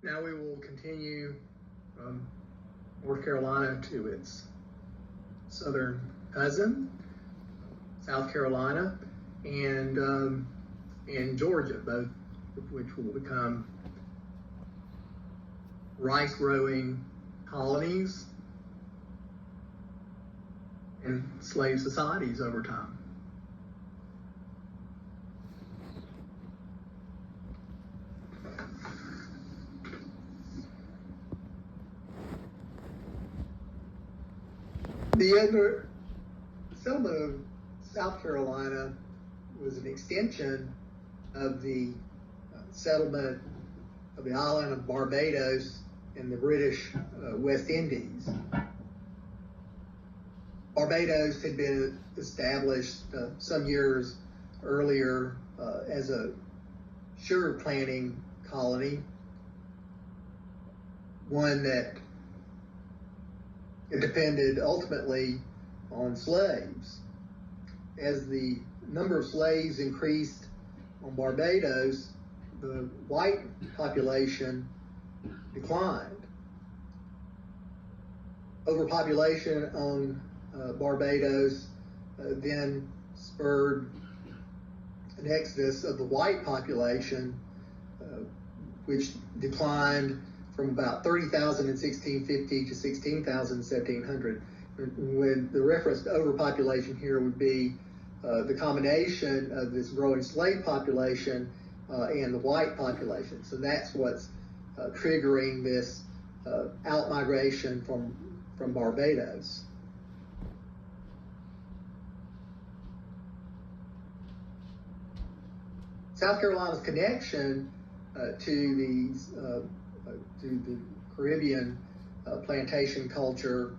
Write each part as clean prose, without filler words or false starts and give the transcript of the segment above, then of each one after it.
Now we will continue from North Carolina to its southern cousin, South Carolina, and Georgia, both of which will become rice growing colonies and slave societies over time. The settlement of South Carolina was an extension of the settlement of the island of Barbados in the British West Indies. Barbados had been established some years earlier as a sugar planting colony, one that depended ultimately on slaves. As the number of slaves increased on Barbados, the white population declined. Overpopulation on Barbados then spurred an exodus of the white population, which declined from about 30,000 in 1650 to 16,000 in 1700. When the reference to overpopulation here would be the combination of this growing slave population and the white population. So that's what's triggering this out-migration from Barbados. South Carolina's connection to the Caribbean plantation culture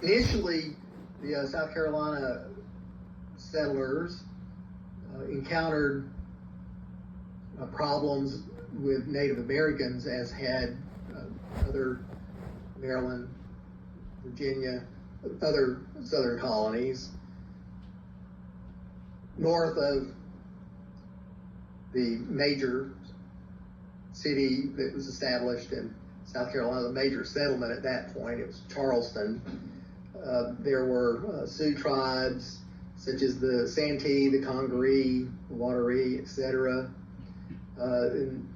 initially, the South Carolina settlers encountered problems with Native Americans, as had other Maryland, Virginia, other southern colonies. North of the major city that was established in South Carolina, the major settlement at that point, it was Charleston. There were Sioux tribes such as the Santee, the Congaree, the Wateree, etc. And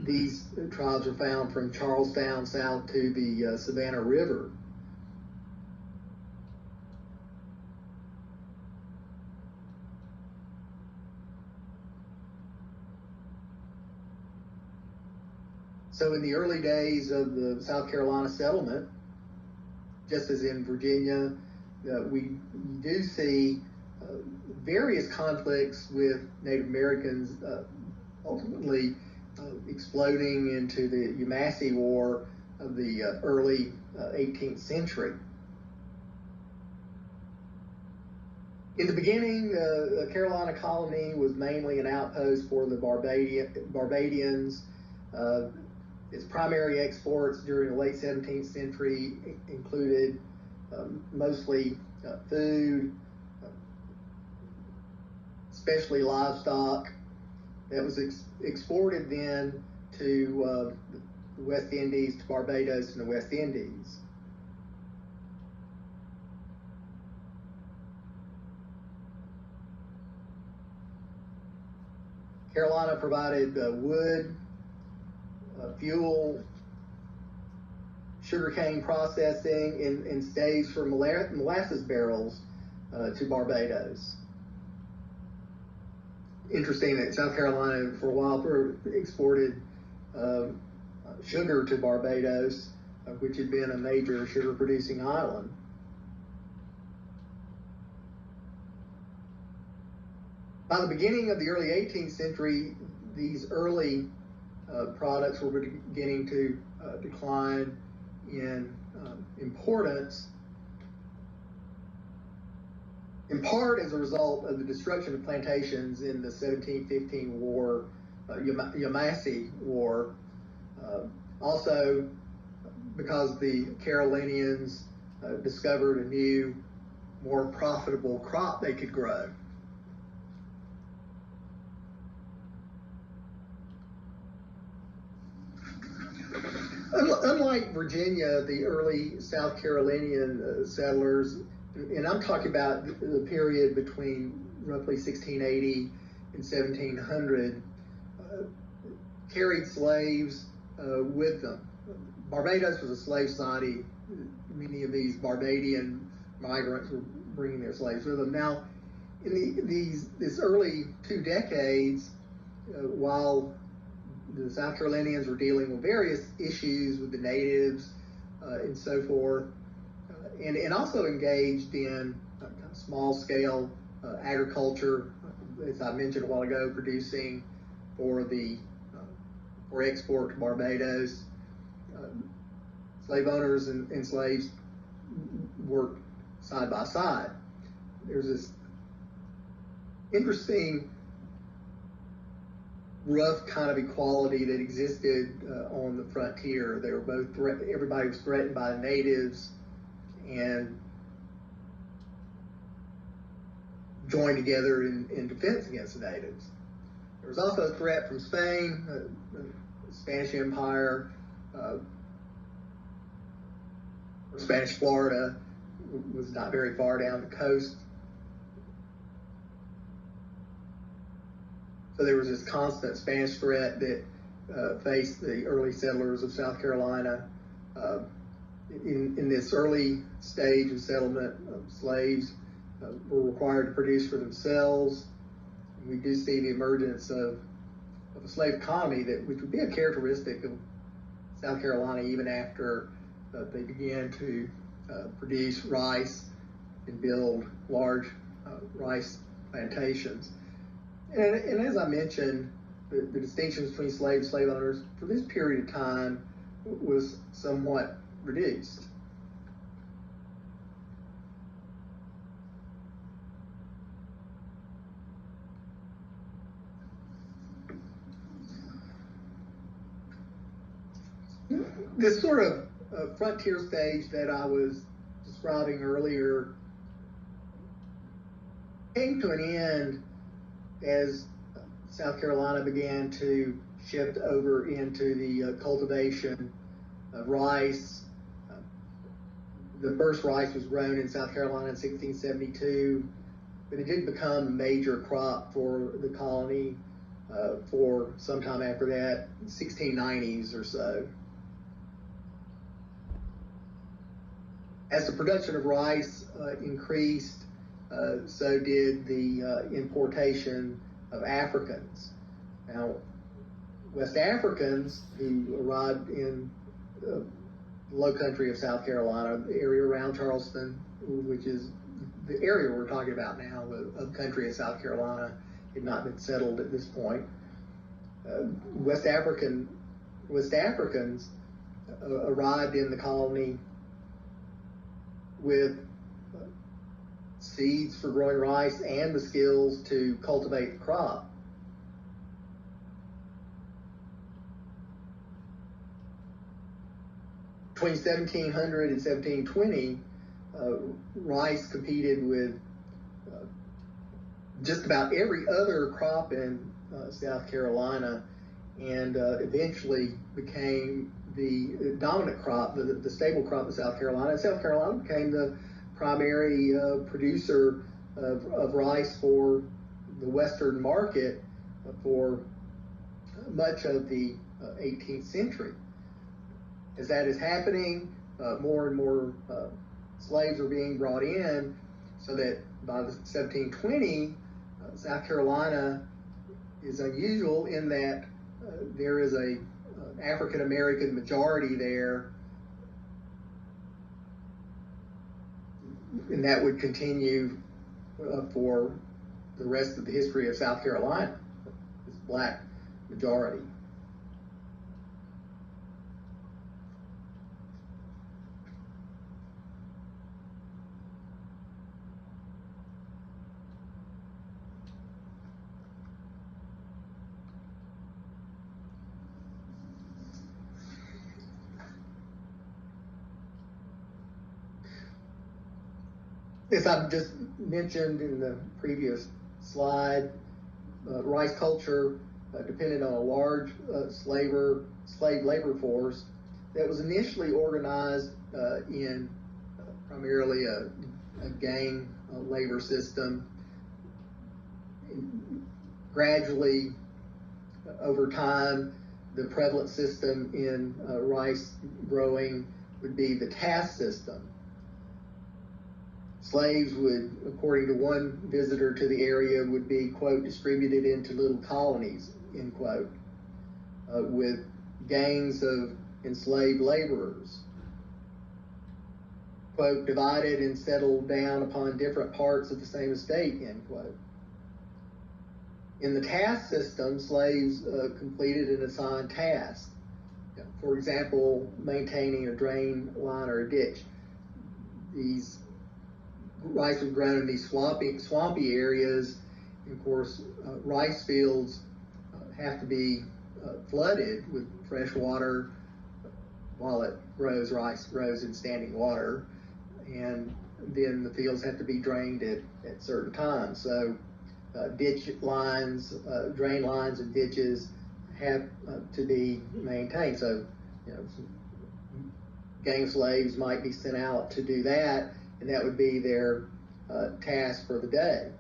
these tribes are found from Charlestown south to the Savannah River. So in the early days of the South Carolina settlement, just as in Virginia, we do see various conflicts with Native Americans ultimately exploding into the Yamasee War of the early 18th century. In the beginning, the Carolina colony was mainly an outpost for the Barbadians. Its primary exports during the late 17th century included mostly food, especially livestock, that was exported then to the West Indies, to Barbados and the West Indies. Carolina provided wood, fuel, sugarcane processing, and staves for molasses barrels to Barbados. Interesting that South Carolina for a while exported sugar to Barbados, which had been a major sugar producing island. By the beginning of the early 18th century, these early products were beginning to decline in importance, in part as a result of the destruction of plantations in the 1715 war Yamasee War. Also, because the Carolinians discovered a new, more profitable crop they could grow. Unlike Virginia, the early South Carolinian settlers, and I'm talking about the period between roughly 1680 and 1700, carried slaves with them. Barbados was a slave society. Many of these Barbadian migrants were bringing their slaves with them. Now, in this early 2 decades, while the South Carolinians were dealing with various issues with the natives and so forth, and also engaged in small-scale agriculture, as I mentioned a while ago, producing for export to Barbados. Slave owners and slaves worked side by side. There's this interesting rough kind of equality that existed on the frontier. They were both everybody was threatened by the natives and joined together in defense against the natives. There was also a threat from Spain, the Spanish Empire, Spanish Florida was not very far down the coast. So there was this constant Spanish threat that faced the early settlers of South Carolina. In this early stage of settlement, slaves were required to produce for themselves. We do see the emergence of a slave economy which would be a characteristic of South Carolina even after they began to produce rice and build large rice plantations. And as I mentioned, the distinctions between slaves and slave owners for this period of time was somewhat reduced. This sort of frontier stage that I was describing earlier came to an end as South Carolina began to shift over into the cultivation of rice. The first rice was grown in South Carolina in 1672, but it didn't become a major crop for the colony for some time after that, 1690s or so. As the production of rice increased, so did the importation of Africans. Now, West Africans who arrived in the low country of South Carolina, the area around Charleston, which is the area we're talking about now, the country of South Carolina, had not been settled at this point. West Africans arrived in the colony with seeds for growing rice and the skills to cultivate the crop. Between 1700 and 1720, rice competed with just about every other crop in South Carolina, and eventually became the dominant crop, the staple crop of South Carolina. And South Carolina became the primary producer of rice for the Western market for much of the 18th century. As that is happening, more and more slaves are being brought in, so that by the 1720, South Carolina is unusual in that there is a African American majority there, and that would continue for the rest of the history of South Carolina, this black majority. As I've just mentioned in the previous slide, rice culture depended on a large slave labor force that was initially organized in primarily a gang labor system. Gradually, over time, the prevalent system in rice growing would be the task system. Slaves would, according to one visitor to the area, would be, quote, distributed into little colonies, end quote, with gangs of enslaved laborers, quote, divided and settled down upon different parts of the same estate, end quote. In the task system, slaves completed an assigned task. For example, maintaining a drain line or a ditch. These rice was grown in these swampy areas. And of course, rice fields have to be flooded with fresh water while it grows. Rice grows in standing water, and then the fields have to be drained at certain times. So ditch lines, drain lines and ditches have to be maintained. So, gang slaves might be sent out to do that, and that would be their task for the day.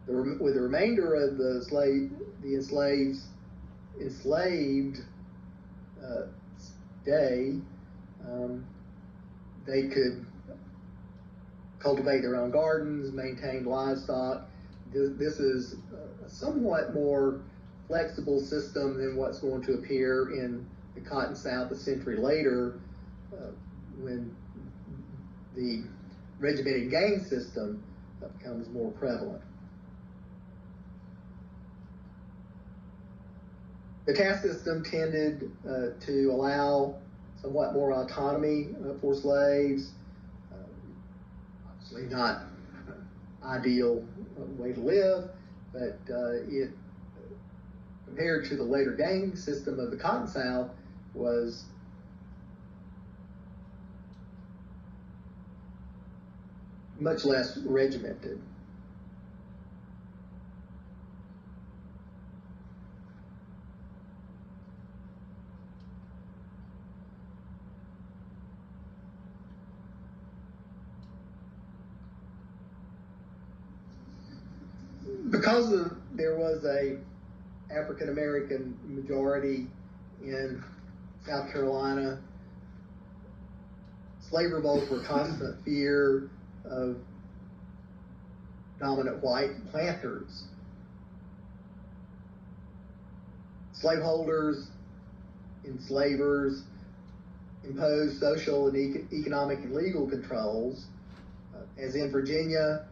With the remainder of the enslaved day, they could cultivate their own gardens, maintain livestock. This is a somewhat more flexible system than what's going to appear in the Cotton South a century later, when the regimented gang system becomes more prevalent. The task system tended to allow somewhat more autonomy for slaves. Obviously not ideal way to live, but it, compared to the later gang system of the Cotton South, was much less regimented. Because there was a African American majority in South Carolina, slave revolts were constant fear of dominant white planters. Slaveholders, enslavers imposed social and economic and legal controls. As in Virginia,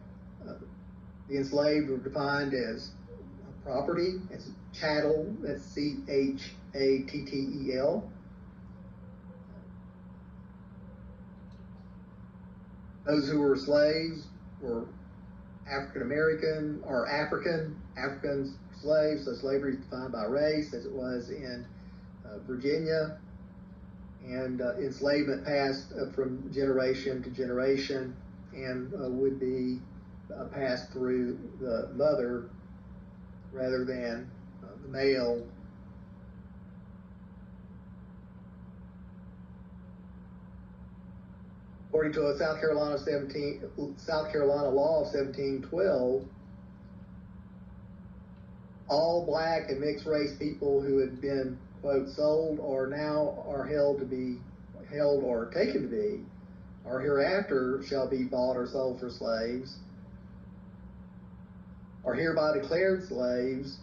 the enslaved were defined as property, as chattel, that's C-H-A-T-T-E-L. Those who were slaves were African American or African slaves, so slavery is defined by race, as it was in Virginia, and enslavement passed from generation to generation and would be passed through the mother rather than the male. According to a South Carolina law of 1712, all black and mixed race people who had been, quote, sold or now are held or taken to be, or hereafter shall be bought or sold for slaves, are hereby declared slaves,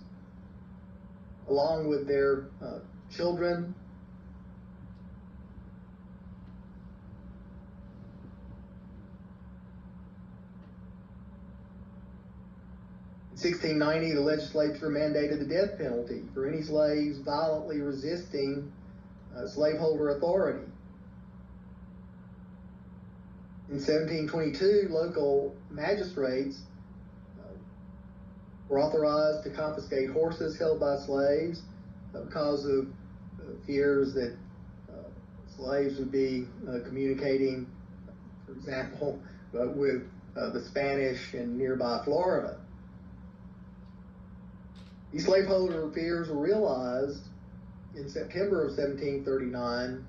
along with their children, In 1690, the legislature mandated the death penalty for any slaves violently resisting slaveholder authority. In 1722, local magistrates were authorized to confiscate horses held by slaves because of fears that slaves would be communicating, for example, with the Spanish in nearby Florida. These slaveholder fears were realized in September of 1739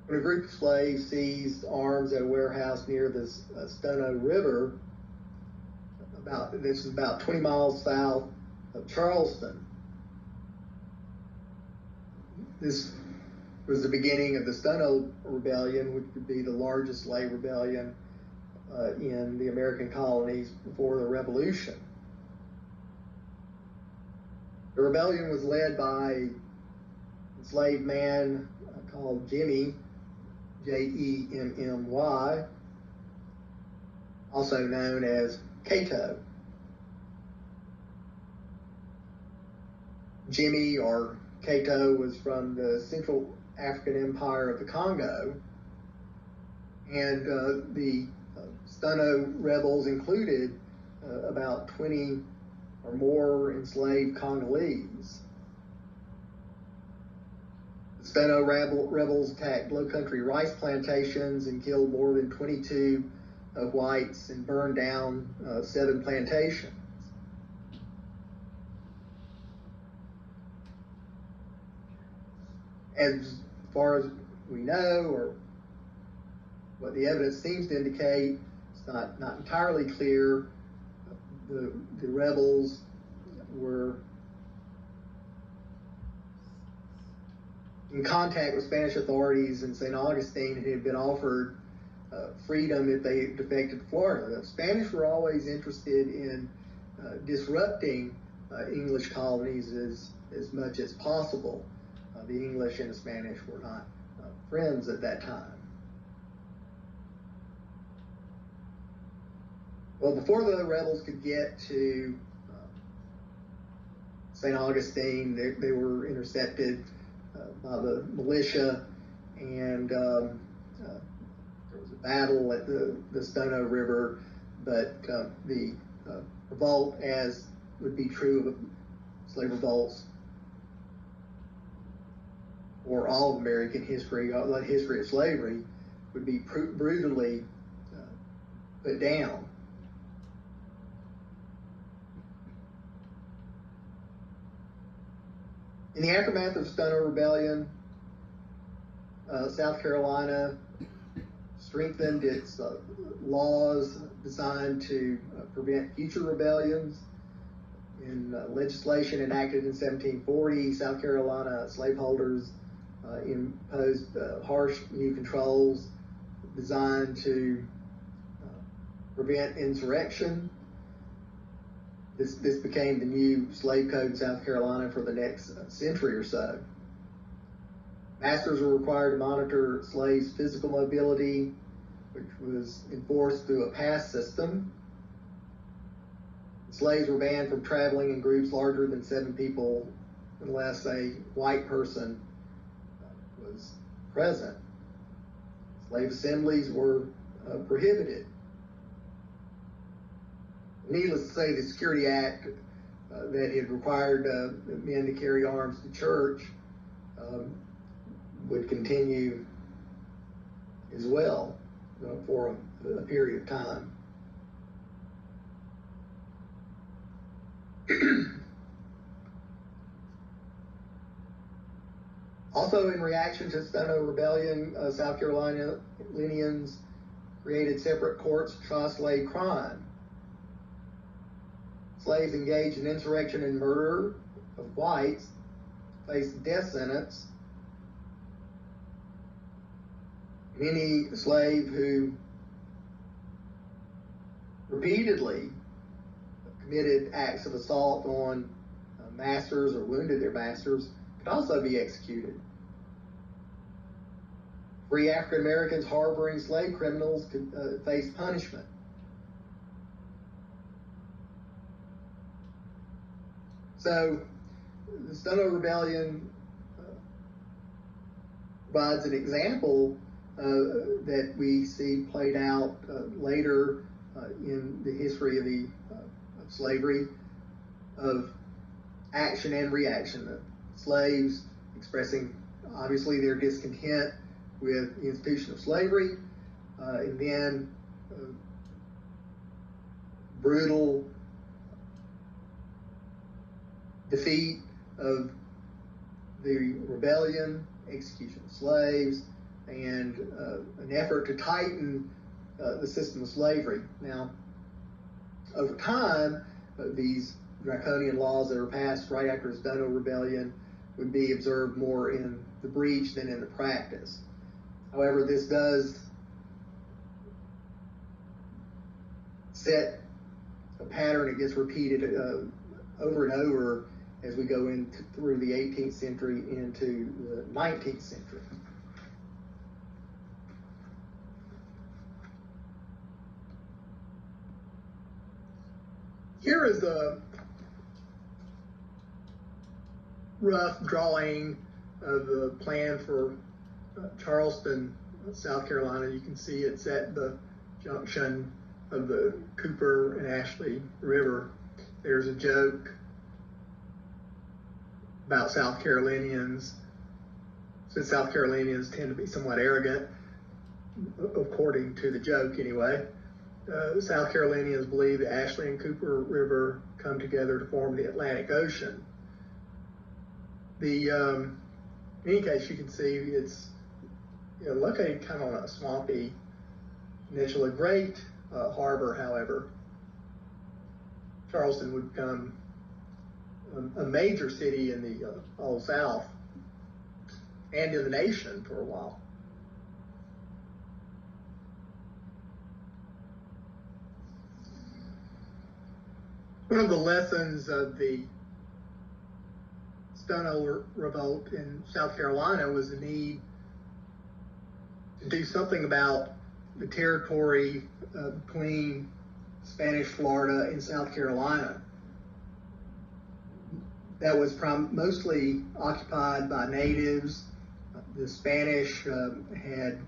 when a group of slaves seized arms at a warehouse near the Stono River. This is about 20 miles south of Charleston. This was the beginning of the Stono Rebellion, which would be the largest slave rebellion in the American colonies before the Revolution. The rebellion was led by an enslaved man called Jemmy, Jemmy, also known as Cato. Jemmy, or Cato, was from the Central African Empire of the Congo, and the Stono rebels included about 20 or more enslaved Congolese. The Stono rebels attacked low-country rice plantations and killed more than 22 whites and burned down 7 plantations. As far as we know, or what the evidence seems to indicate, it's not entirely clear. The rebels were in contact with Spanish authorities in St. Augustine and had been offered freedom if they defected to Florida. The Spanish were always interested in disrupting English colonies as much as possible. The English and the Spanish were not friends at that time. Well, before the rebels could get to St. Augustine, they were intercepted by the militia, and there was a battle at the Stono River, but the revolt, as would be true of slave revolts or all of American history, all the history of slavery, would be brutally put down. In the aftermath of the Stono Rebellion, South Carolina strengthened its laws designed to prevent future rebellions. In legislation enacted in 1740, South Carolina slaveholders imposed harsh new controls designed to prevent insurrection. This became the new slave code in South Carolina for the next century or so. Masters were required to monitor slaves' physical mobility, which was enforced through a pass system. Slaves were banned from traveling in groups larger than 7 people unless a white person was present. Slave assemblies were prohibited. Needless to say, the Security Act that had required men to carry arms to church would continue as well for a period of time. Also, in reaction to the Stono Rebellion, South Carolinians created separate courts to try slave crime. Slaves engaged in insurrection and murder of whites faced the death sentence. Any slave who repeatedly committed acts of assault on masters or wounded their masters could also be executed. Free African Americans harboring slave criminals could face punishment. So, the Stono Rebellion provides an example that we see played out later in the history of slavery, of action and reaction. The slaves expressing obviously their discontent with the institution of slavery, and then brutal defeat of the rebellion, execution of slaves, and an effort to tighten the system of slavery. Now, over time, these draconian laws that were passed right after the Stono Rebellion would be observed more in the breach than in the practice. However, this does set a pattern. It gets repeated over and over as we go through the 18th century into the 19th century. Here is a rough drawing of the plan for Charleston, South Carolina. You can see it's at the junction of the Cooper and Ashley River. There's a joke about South Carolinians, since South Carolinians tend to be somewhat arrogant, according to the joke anyway. South Carolinians believe the Ashley and Cooper River come together to form the Atlantic Ocean. In any case, you can see it's located kind of on a swampy peninsula. Great harbor, however. Charleston would become a major city in the Old South and in the nation for a while. One of the lessons of the Stono Revolt in South Carolina was the need to do something about the territory between Spanish Florida and South Carolina. That was mostly occupied by natives. The Spanish had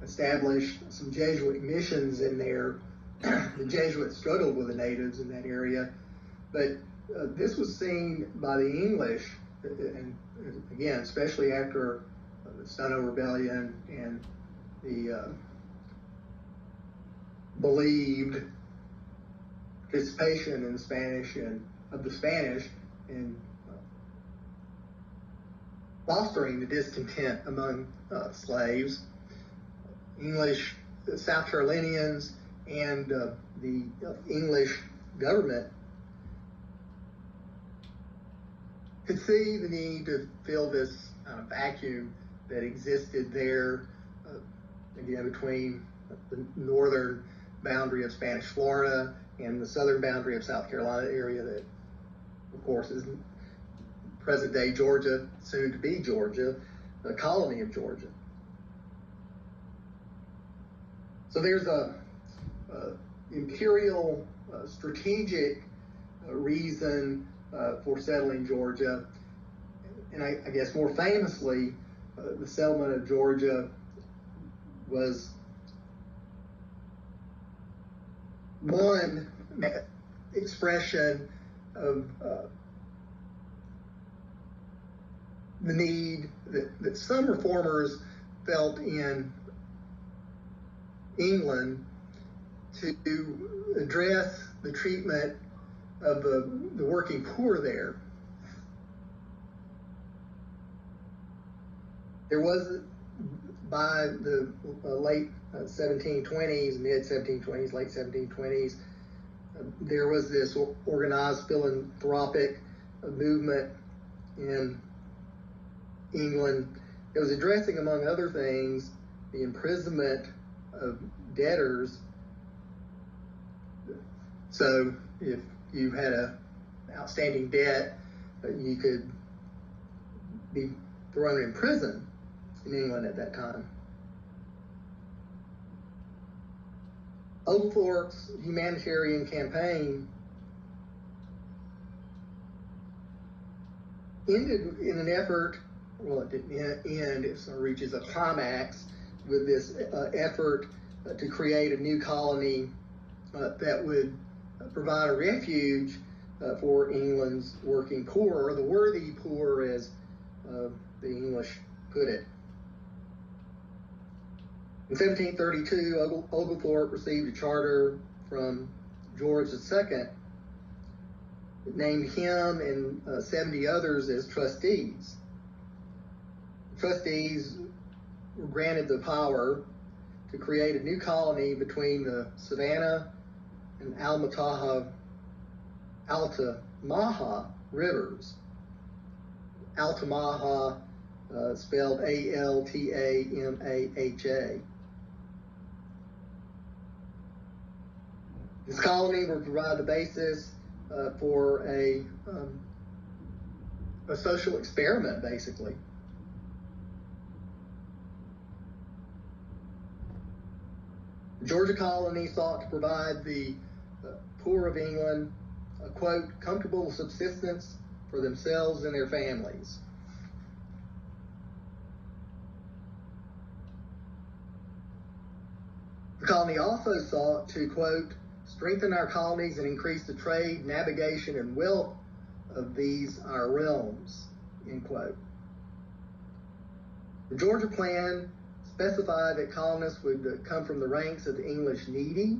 established some Jesuit missions in there. The Jesuits struggled with the natives in that area, but this was seen by the English, and again, especially after the Stono Rebellion and the believed participation in the Spanish and of the Spanish in fostering the discontent among slaves. English, South Carolinians, and the English government could see the need to fill this vacuum that existed there, again, between the northern boundary of Spanish Florida and the southern boundary of South Carolina area that, of course, is present-day Georgia, soon to be Georgia, the colony of Georgia. So there's a imperial strategic reason for settling Georgia, and I guess more famously, the settlement of Georgia was one expression of the need that some reformers felt in England to address the treatment of the working poor there. There was, by the late 1720s, mid 1720s, late 1720s, there was this organized philanthropic movement in England. It was addressing, among other things, the imprisonment of debtors. So if you had an outstanding debt, you could be thrown in prison in England at that time. Oglethorpe's humanitarian campaign ended in an effort, well, it didn't end, it sort of reaches a climax with this effort to create a new colony that would provide a refuge for England's working poor, or the worthy poor, as the English put it. In 1732, Oglethorpe received a charter from George II that named him and 70 others as trustees. The trustees were granted the power to create a new colony between the Savannah and Altamaha rivers. Altamaha, spelled Altamaha. This colony will provide the basis for a social experiment, basically. The Georgia colony sought to provide the poor of England a, quote, comfortable subsistence for themselves and their families. The colony also sought to, quote, strengthen our colonies and increase the trade, navigation, and wealth of these our realms, end quote. The Georgia plan specified that colonists would come from the ranks of the English needy.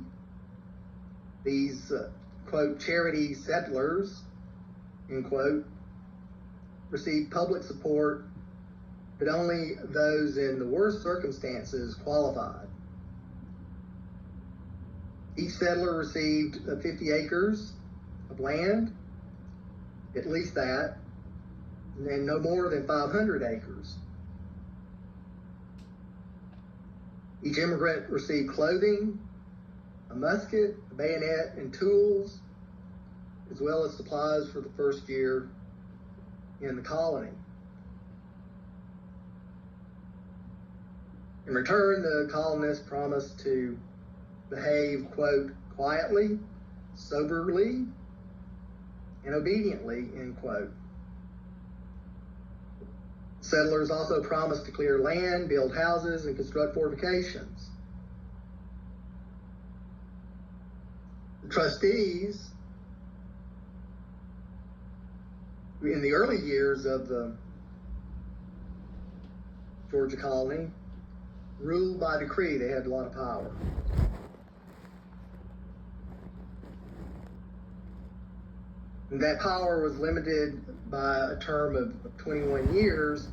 These, quote, charity settlers, end quote, received public support, but only those in the worst circumstances qualified. Each settler received 50 acres of land, at least that, and no more than 500 acres. Each immigrant received clothing, a musket, a bayonet, and tools, as well as supplies for the first year in the colony. In return, the colonists promised to behave, quote, quietly, soberly, and obediently, end quote. Settlers also promised to clear land, build houses, and construct fortifications. The trustees, in the early years of the Georgia colony, ruled by decree. They had a lot of power. And that power was limited by a term of 21 years,